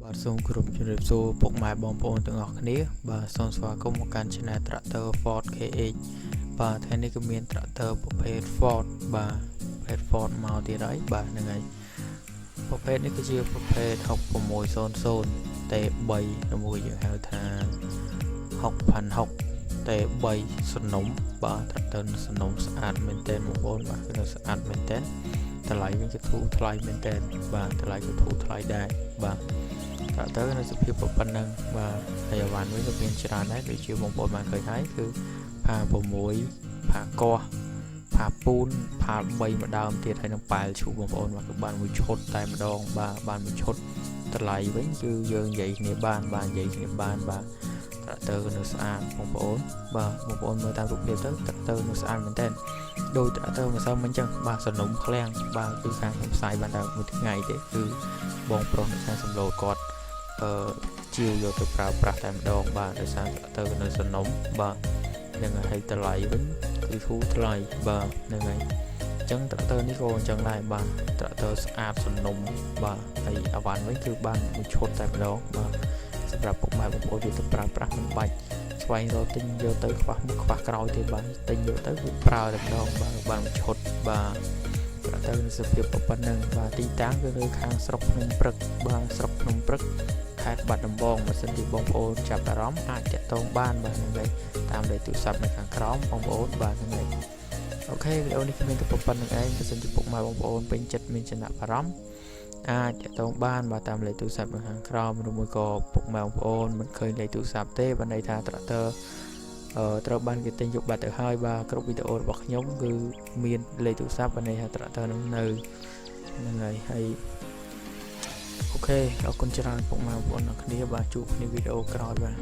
បាទសូមគោរពជម្រាបសួរពុកម៉ែបងប្អូនទាំងអស់គ្នាបាទសូមស្វាគមន៍មកកាន់ Channel Tractor FordKH បាទថ្ងៃនេះក៏មាន Tractor ប្រភេទ Ford បាទប្រភេទ Ford មកទៀតហើយបាទហ្នឹងហើយប្រភេទនេះគឺជាប្រភេទ6600 T3 ជាមួយយើងហៅថា6006 T3 សំណុំបាទ Tractor សំណុំស្អាតមែនទែនបងប្អូនបាទគឺស្អាតមែនទែនតម្លៃវិញក៏ធូរថ្លៃមែនទែនបាទតម្លៃក៏ធូរថ្លៃដែរបាទTractor នៅសភាពប៉ុណ្ណឹងបាទហើយអវ៉ាន់វិញក៏មានច្រើនដែរដូចជាបងប្អូនបានឃើញហើយគឺផា6ផាកោះផាពូនផា3ម្ដងទៀតហើយនឹងប៉ែលឈូបងប្អូនបាទគឺបានមួយឈុតតែម្ដងបាទបានមួយឈុតតម្លៃវិញគឺយើងនិយាយគ្នាបានបាទនិយាយគ្នាបានបាទTractor នៅស្អាតបងប្អូនបាទបងប្អូនមើលតាមរូបភាពទៅTractorនៅស្អាតមែនទែនដោយ Tractor ម្សិលមិញចឹងបាទសំណុំឃ្លាំងបាទគឺខាងខ្ញុំផ្សាយបានតែមួយថ្ងៃទេគឺបងប្រុសនៅខាងសំឡូតគាត់ជាវយកទៅប្រើប្រាស់តែម្ដងបាទដោយសារTractorនៅសំណុំបាទនឹងឲ្យតម្លៃវិញគឺធូរថ្លៃបាទហ្នឹងហើយអញ្ចឹងTractorនេះក៏អញ្ចឹងដែរបាទ Tractor ស្អាតសំណុំបាទហើយអវ៉ាន់វិញគឺបានមួយឈុតតែម្ដងបាទសម្រាប់ពុកម៉ែបងប្អូនយកទៅប្រើប្រាស់មិនបាច់ស្វែងរកទិញយកទៅខ្វះមុខខ្វះក្រោយទេបាទទិញយកទៅគឺប្រើតែម្ដងបាទបានមួយឈុតបាទTractorសភាពប៉ុណ្ណឹងបាទទីតាំងគឺនៅខាងស្រុកភ្នំព្រឹកបាទស្រុកភ្នំព្រឹកខេត្តបាត់ដំបងបើសិនជាបងប្អូនចាប់អារម្មណ៍អាចតាក់ទងបានបាទហ្នឹងហើយតាមលេខទូរស័ព្ទនៅខាងក្រោមបងប្អូនបាទហ្នឹងហើយអូខេវីដេអូនេះគ្មានតែប៉ុណ្្នឹងឯងបើសិនជាពុកម៉ែបងប្អូនពេញចិត្តមានចំណាប់អារម្មណ៍អាចតាក់ទងបានបាទតាមលេខទូរស័ព្ទនៅខាងក្រោមឬមួយក៏ពុកម៉ែបងប្អូនមិនឃើញលេខទូរស័ព្ទទេបានន័យថាTractorត្រូវបានគេទិញយកបាត់ទៅហើយបាទគ្រប់វីដេអូរបស់ខ្ញុំគឺមានលេខទូរស័ព្ទបានន័យថាTractorនឹងនៅហ្នឹងហើយអូខេអរគុណច្រើនពុកម៉ែបងប្អូនអ្នកគ្នាបាទជួបគ្នាវីដេអូក្រោយបាទ